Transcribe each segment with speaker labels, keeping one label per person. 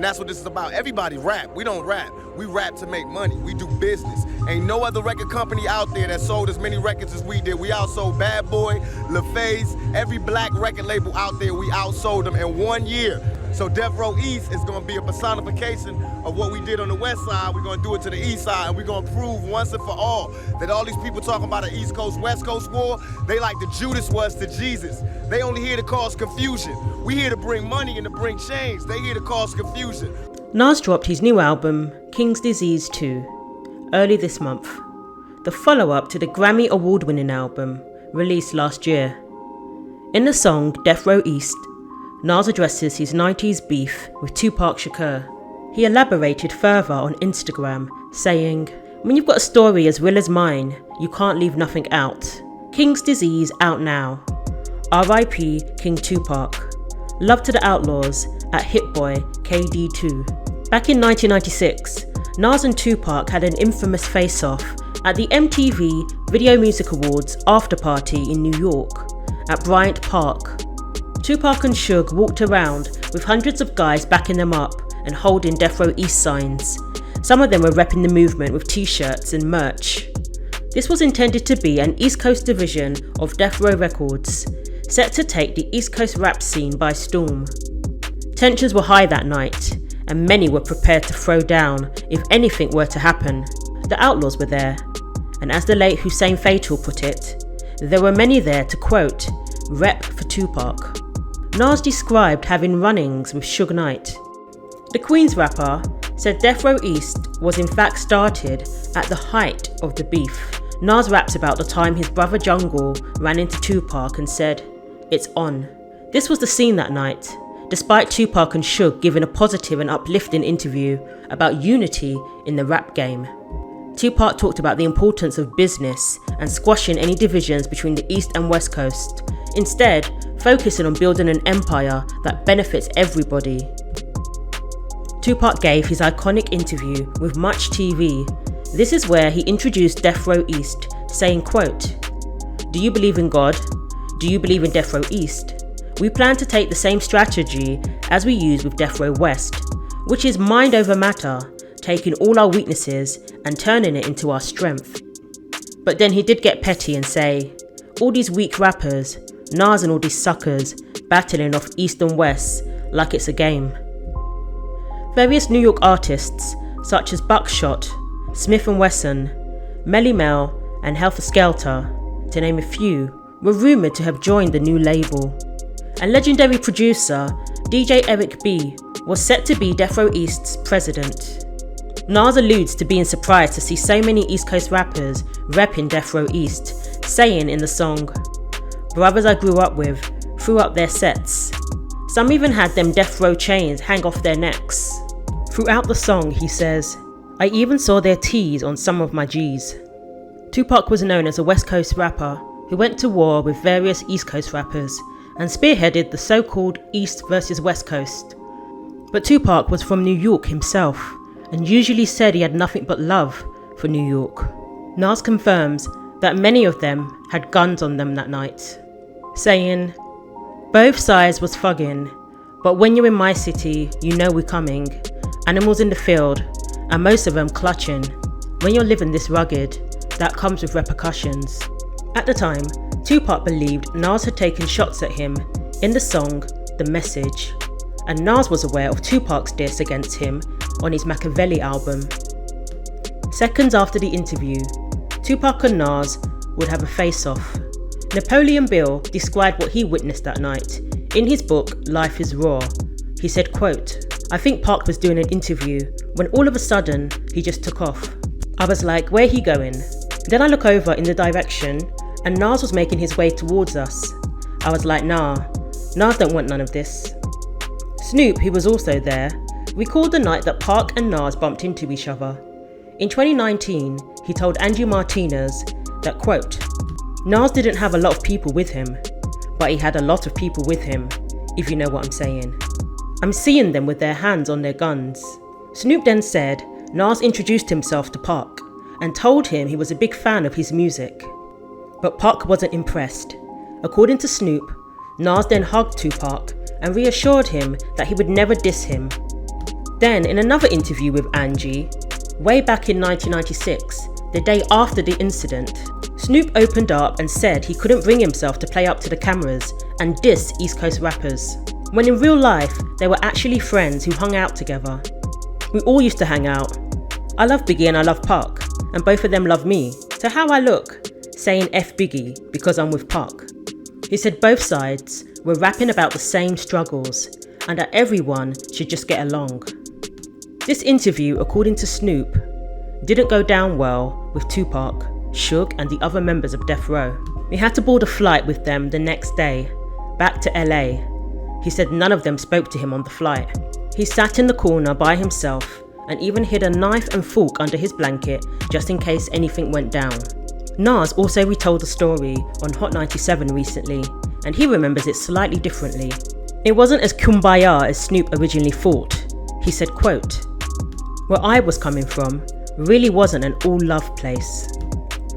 Speaker 1: that's what this is about. Everybody rap. We don't rap. We rap to make money. We do business. Ain't no other record company out there that sold as many records as we did. We outsold Bad Boy, LaFace, every black record label out there, we outsold them in 1 year. So Death Row East is gonna be a personification of what we did on the West Side. We're gonna do it to the East Side, and we're gonna prove once and for all that all these people talking about an East Coast, West Coast war, they like the Judas was to Jesus. They only here to cause confusion. We here to bring money and to bring change. They here to cause confusion.
Speaker 2: Nas dropped his new album, King's Disease 2, early this month, the follow-up to the Grammy award-winning album released last year. In the song Death Row East, Nas addresses his 90's beef with Tupac Shakur. He elaborated further on Instagram, saying, "When you've got a story as real as mine, you can't leave nothing out. King's Disease out now. R.I.P. King Tupac. Love to the Outlaws at Hit-Boy KD2." Back in 1996, Nas and Tupac had an infamous face-off at the MTV Video Music Awards after-party in New York at Bryant Park. Tupac and Suge walked around with hundreds of guys backing them up and holding Death Row East signs. Some of them were repping the movement with t-shirts and merch. This was intended to be an East Coast division of Death Row Records, set to take the East Coast rap scene by storm. Tensions were high that night, and many were prepared to throw down if anything were to happen. The Outlaws were there, and as the late Hussein Fatal put it, there were many there to, quote, rep for Tupac. Nas described having run-ins with Suge Knight. The Queens rapper said Death Row East was in fact started at the height of the beef. Nas raps about the time his brother Jungle ran into Tupac and said, "It's on." This was the scene that night, despite Tupac and Suge giving a positive and uplifting interview about unity in the rap game. Tupac talked about the importance of business and squashing any divisions between the East and West Coast, instead focusing on building an empire that benefits everybody. Tupac gave his iconic interview with Much TV. This is where he introduced Death Row East, saying, quote, "Do you believe in God? Do you believe in Death Row East? We plan to take the same strategy as we use with Death Row West, which is mind over matter, taking all our weaknesses and turning it into our strength." But then he did get petty and say, "All these weak rappers, Nas and all these suckers, battling off East and West like it's a game." Various New York artists, such as Buckshot, Smith & Wesson, Melly Mel, and Helter Skelter, to name a few, were rumoured to have joined the new label. And legendary producer DJ Eric B was set to be Death Row East's president. Nas alludes to being surprised to see so many East Coast rappers repping Death Row East, saying in the song, "Brothers I grew up with threw up their sets. Some even had them Death Row chains hang off their necks." Throughout the song he says, "I even saw their T's on some of my G's." Tupac was known as a West Coast rapper who went to war with various East Coast rappers and spearheaded the so-called East versus West Coast. But Tupac was from New York himself and usually said he had nothing but love for New York. Nas confirms that many of them had guns on them that night, saying, "Both sides was thugging, but when you're in my city, you know we're coming. Animals in the field, and most of them clutching. When you're living this rugged, that comes with repercussions." At the time, Tupac believed Nas had taken shots at him in the song The Message, and Nas was aware of Tupac's diss against him on his Machiavelli album. Seconds after the interview, Tupac and Nas would have a face-off. Napoleon Bill described what he witnessed that night in his book Life is Raw. He said, quote, "I think Pac was doing an interview when all of a sudden he just took off. I was like, where he going? Then I look over in the direction and Nas was making his way towards us. I was like, nah, Nas don't want none of this." Snoop, who was also there, recalled the night that Pac and Nas bumped into each other. In 2019, he told Andrew Martinez that, quote, "Nas didn't have a lot of people with him, but he had a lot of people with him, if you know what I'm saying. I'm seeing them with their hands on their guns." Snoop then said Nas introduced himself to Pac and told him he was a big fan of his music. But Pac wasn't impressed. According to Snoop, Nas then hugged Tupac and reassured him that he would never diss him. Then, in another interview with Angie, way back in 1996, the day after the incident, Snoop opened up and said he couldn't bring himself to play up to the cameras and diss East Coast rappers, when in real life they were actually friends who hung out together. We all used to hang out. I love Biggie and I love Pac, and both of them love me. So how I look, saying F Biggie because I'm with Pac. He said both sides were rapping about the same struggles and that everyone should just get along. This interview, according to Snoop, didn't go down well with Tupac, Suge and the other members of Death Row. He had to board a flight with them the next day, back to LA. He said none of them spoke to him on the flight. He sat in the corner by himself and even hid a knife and fork under his blanket just in case anything went down. Nas also retold the story on Hot 97 recently, and he remembers it slightly differently. It wasn't as kumbaya as Snoop originally thought. He said, quote, "Where I was coming from really wasn't an all-love place,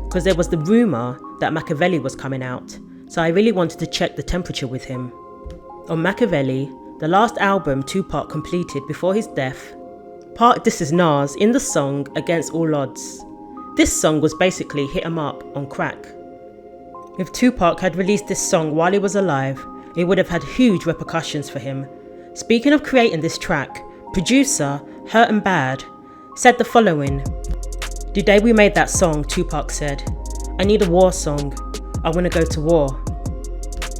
Speaker 2: because there was the rumour that Machiavelli was coming out, so I really wanted to check the temperature with him." On Machiavelli, the last album Tupac completed before his death, Pac disses Nas in the song Against All Odds. This song was basically hit 'em up on crack. If Tupac had released this song while he was alive, it would have had huge repercussions for him. Speaking of creating this track, producer Hurt and Bad said the following: "The day we made that song, Tupac said, 'I need a war song. I want to go to war.'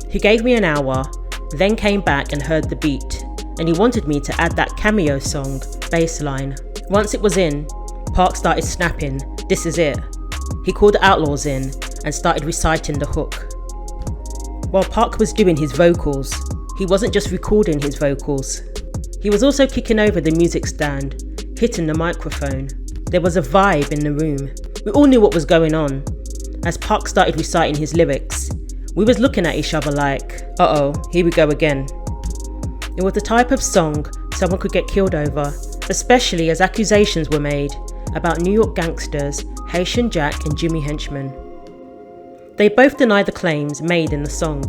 Speaker 2: He gave me an hour, then came back and heard the beat, and he wanted me to add that cameo song, bass line. Once it was in, Pac started snapping, 'This is it.' He called the Outlaws in and started reciting the hook. While Pac was doing his vocals, he wasn't just recording his vocals. He was also kicking over the music stand, hitting the microphone. There was a vibe in the room. We all knew what was going on. As Pac started reciting his lyrics, we was looking at each other like, uh-oh, here we go again." It was the type of song someone could get killed over, especially as accusations were made about New York gangsters Haitian Jack and Jimmy Henchman. They both deny the claims made in the song.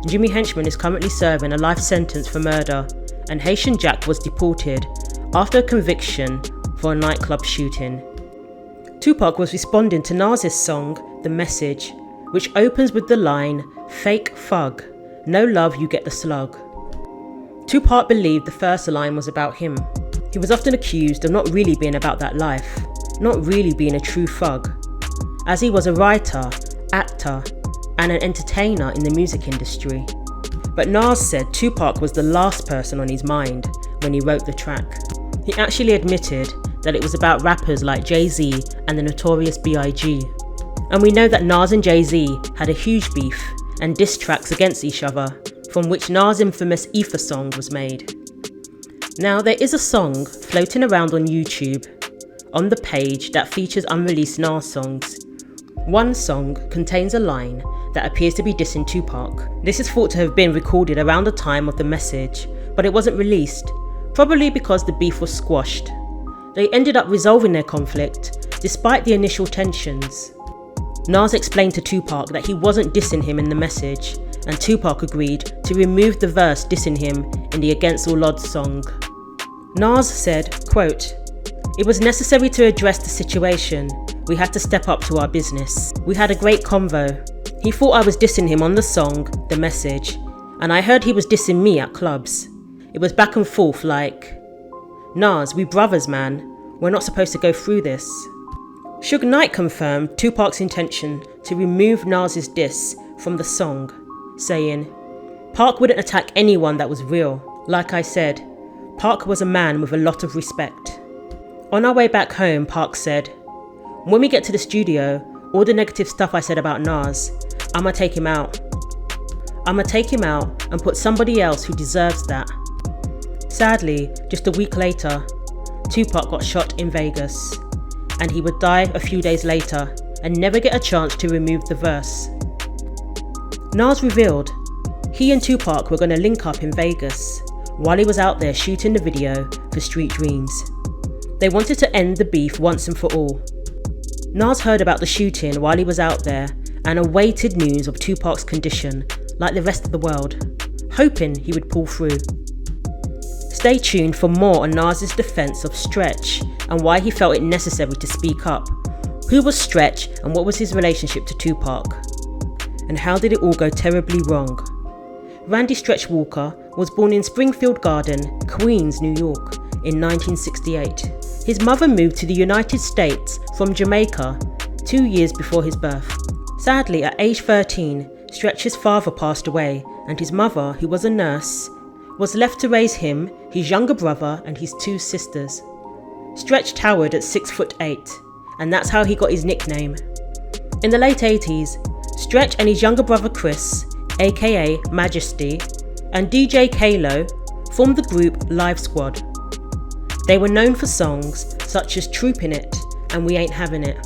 Speaker 2: Jimmy Henchman is currently serving a life sentence for murder, and Haitian Jack was deported after a conviction for a nightclub shooting. Tupac was responding to Nas's song, The Message, which opens with the line, "Fake thug, no love you get the slug." Tupac believed the first line was about him. He was often accused of not really being about that life, not really being a true thug, as he was a writer, actor, and an entertainer in the music industry. But Nas said Tupac was the last person on his mind when he wrote the track. He actually admitted that it was about rappers like Jay-Z and the Notorious B.I.G. And we know that Nas and Jay-Z had a huge beef and diss tracks against each other, from which Nas' infamous Ether song was made. Now there is a song floating around on YouTube on the page that features unreleased Nas songs. One song contains a line that appears to be dissing Tupac. This is thought to have been recorded around the time of The Message, but it wasn't released, probably because the beef was squashed. They ended up resolving their conflict despite the initial tensions. Nas explained to Tupac that he wasn't dissing him in The Message, and Tupac agreed to remove the verse dissing him in the Against All Odds song. Nas said, quote, "It was necessary to address the situation. We had to step up to our business. We had a great convo. He thought I was dissing him on the song, The Message, and I heard he was dissing me at clubs. It was back and forth like, Nas, we brothers, man. We're not supposed to go through this." Suge Knight confirmed Tupac's intention to remove Nas's diss from the song, saying, "Pac wouldn't attack anyone that was real. Like I said, Pac was a man with a lot of respect." On our way back home, Pac said, "When we get to the studio, all the negative stuff I said about Nas, I'ma take him out. I'ma take him out and put somebody else who deserves that." Sadly, just a week later, Tupac got shot in Vegas, and he would die a few days later and never get a chance to remove the verse. Nas revealed he and Tupac were going to link up in Vegas while he was out there shooting the video for Street Dreams. They wanted to end the beef once and for all. Nas heard about the shooting while he was out there and awaited news of Tupac's condition like the rest of the world, hoping he would pull through. Stay tuned for more on Nas's defense of Stretch and why he felt it necessary to speak up. Who was Stretch and what was his relationship to Tupac? And how did it all go terribly wrong? Randy Stretch Walker was born in Springfield Garden, Queens, New York in 1968. His mother moved to the United States from Jamaica 2 years before his birth. Sadly, at age 13, Stretch's father passed away and his mother, who was a nurse, was left to raise him, his younger brother and his 2 sisters. Stretch towered at 6'8", and that's how he got his nickname. In the late 80s, Stretch and his younger brother Chris, aka Majesty, and DJ Kalo formed the group Live Squad. They were known for songs such as Troopin' It and We Ain't Having It.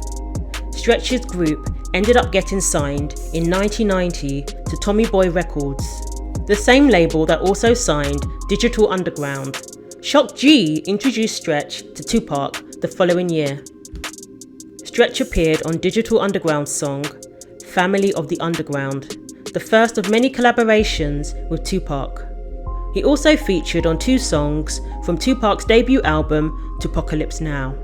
Speaker 2: Stretch's group ended up getting signed in 1990 to Tommy Boy Records, the same label that also signed Digital Underground. Shock G introduced Stretch to Tupac the following year. Stretch appeared on Digital Underground's song Family of the Underground, the first of many collaborations with Tupac. He also featured on 2 songs from Tupac's debut album Tupacalypse Now.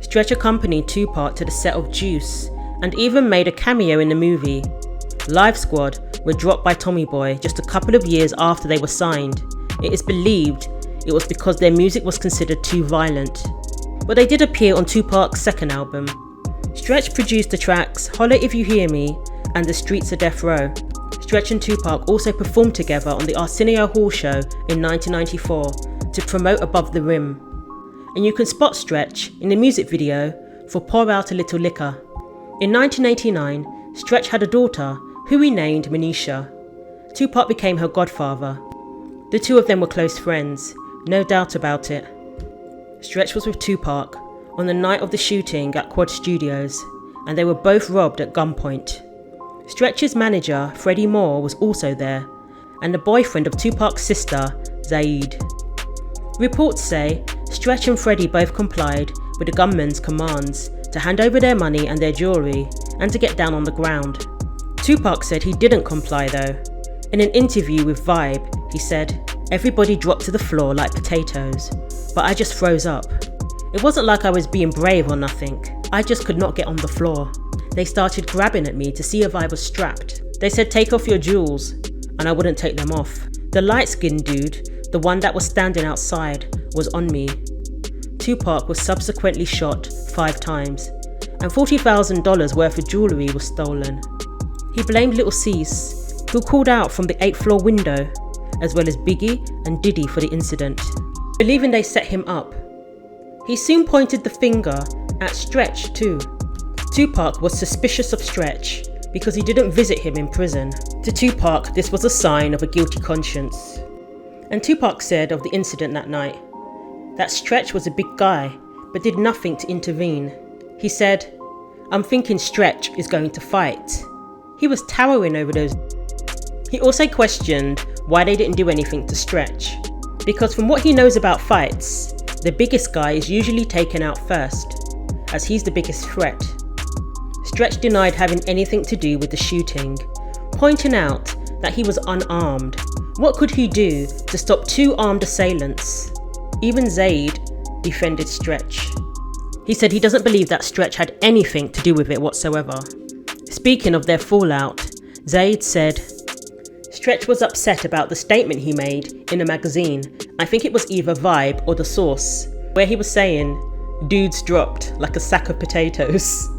Speaker 2: Stretch accompanied Tupac to the set of Juice and even made a cameo in the movie. Live Squad were dropped by Tommy Boy just a couple of years after they were signed. It is believed it was because their music was considered too violent. But they did appear on Tupac's second album. Stretch produced the tracks Holla If You Hear Me and The Streets of Death Row. Stretch and Tupac also performed together on the Arsenio Hall show in 1994 to promote Above the Rim. And you can spot Stretch in the music video for Pour Out a Little Liquor. In 1989, Stretch had a daughter who he named Manisha. Tupac became her godfather. The 2 of them were close friends, no doubt about it. Stretch was with Tupac on the night of the shooting at Quad Studios, and they were both robbed at gunpoint. Stretch's manager, Freddie Moore, was also there, and the boyfriend of Tupac's sister, Zaid. Reports say Stretch and Freddie both complied with the gunmen's commands to hand over their money and their jewellery and to get down on the ground. Tupac said he didn't comply though. In an interview with Vibe, he said, "Everybody dropped to the floor like potatoes, but I just froze up. It wasn't like I was being brave or nothing. I just could not get on the floor. They started grabbing at me to see if I was strapped. They said take off your jewels, and I wouldn't take them off. The light-skinned dude, the one that was standing outside, was on me." Tupac was subsequently shot 5 times, and $40,000 worth of jewellery was stolen. He blamed Little Cease, who called out from the 8th floor window, as well as Biggie and Diddy for the incident, believing they set him up. He soon pointed the finger at Stretch too. Tupac was suspicious of Stretch because he didn't visit him in prison. To Tupac, this was a sign of a guilty conscience. And Tupac said of the incident that night, that Stretch was a big guy, but did nothing to intervene. He said, "I'm thinking Stretch is going to fight." He was towering over those. He also questioned why they didn't do anything to Stretch, because from what he knows about fights, the biggest guy is usually taken out first, as he's the biggest threat. Stretch denied having anything to do with the shooting, pointing out that he was unarmed. What could he do to stop 2 armed assailants? Even Zaid defended Stretch. He said he doesn't believe that Stretch had anything to do with it whatsoever. Speaking of their fallout, Zaid said, "Stretch was upset about the statement he made in a magazine. I think it was either Vibe or The Source, where he was saying, 'Dudes dropped like a sack of potatoes.'"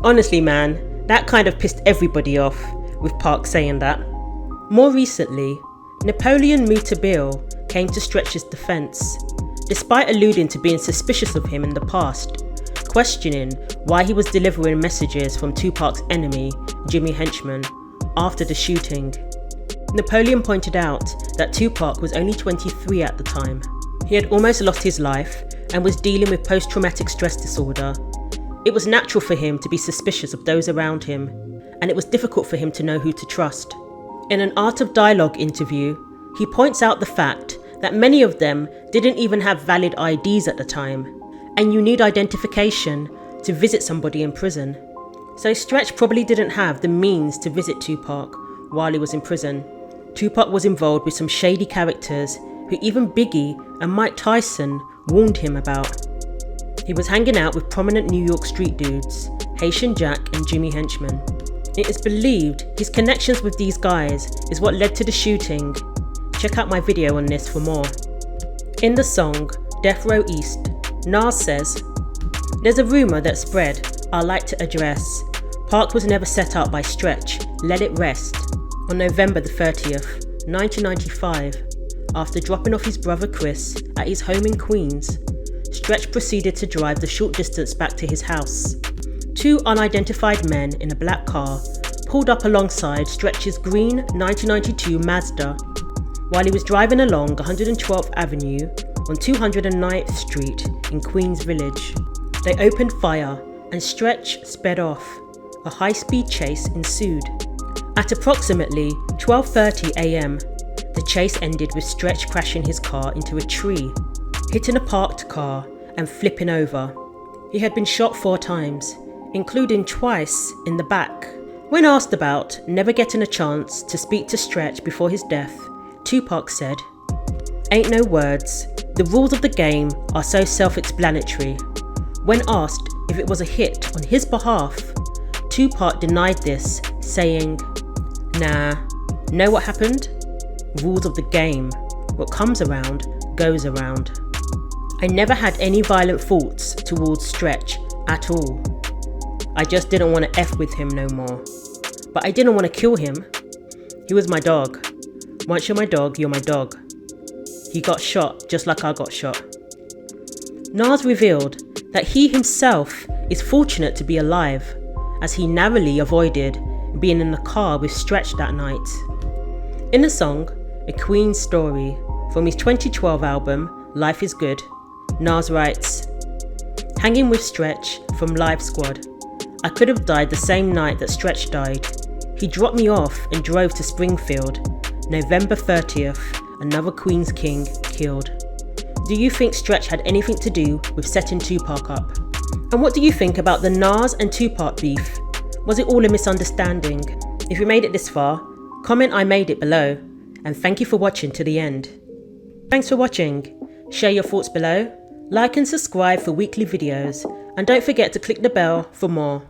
Speaker 2: Honestly man, that kind of pissed everybody off, with Park saying that. More recently, Napoleon Mutabil came to Stretch's defence, despite alluding to being suspicious of him in the past, questioning why he was delivering messages from Tupac's enemy, Jimmy Henchman, after the shooting. Napoleon pointed out that Tupac was only 23 at the time. He had almost lost his life and was dealing with post-traumatic stress disorder. It was natural for him to be suspicious of those around him, and it was difficult for him to know who to trust. In an Art of Dialogue interview, he points out the fact that many of them didn't even have valid IDs at the time, and you need identification to visit somebody in prison. So Stretch probably didn't have the means to visit Tupac while he was in prison. Tupac was involved with some shady characters who even Biggie and Mike Tyson warned him about. He was hanging out with prominent New York street dudes, Haitian Jack and Jimmy Henchman. It is believed his connections with these guys is what led to the shooting. Check out my video on this for more. In the song Death Row East, Nas says, "There's a rumour that spread I'd like to address. Park was never set up by Stretch, let it rest." On November the 30th, 1995, after dropping off his brother Chris at his home in Queens, Stretch proceeded to drive the short distance back to his house. Two unidentified men in a black car pulled up alongside Stretch's green 1992 Mazda while he was driving along 112th Avenue on 209th Street in Queens Village. They opened fire and Stretch sped off. A high-speed chase ensued. At approximately 12:30 a.m, the chase ended with Stretch crashing his car into a tree, hitting a parked car and flipping over. He had been shot 4 times, including twice in the back. When asked about never getting a chance to speak to Stretch before his death, Tupac said, "Ain't no words. The rules of the game are so self-explanatory." When asked if it was a hit on his behalf, Tupac denied this, saying, "Nah, know what happened? Rules of the game. What comes around, goes around. I never had any violent thoughts towards Stretch at all. I just didn't want to F with him no more. But I didn't want to kill him. He was my dog. Once you're my dog, you're my dog. He got shot just like I got shot." Nas revealed that he himself is fortunate to be alive, as he narrowly avoided being in the car with Stretch that night. In the song, A Queen's Story, from his 2012 album, Life is Good, Nas writes, "Hanging with Stretch from Live Squad. I could have died the same night that Stretch died. He dropped me off and drove to Springfield. November 30th, another Queen's King killed." Do you think Stretch had anything to do with setting Tupac up? And what do you think about the Nas and Tupac beef? Was it all a misunderstanding? If you made it this far, comment "I made it" below. And thank you for watching to the end. Thanks for watching. Share your thoughts below, like and subscribe for weekly videos, and don't forget to click the bell for more.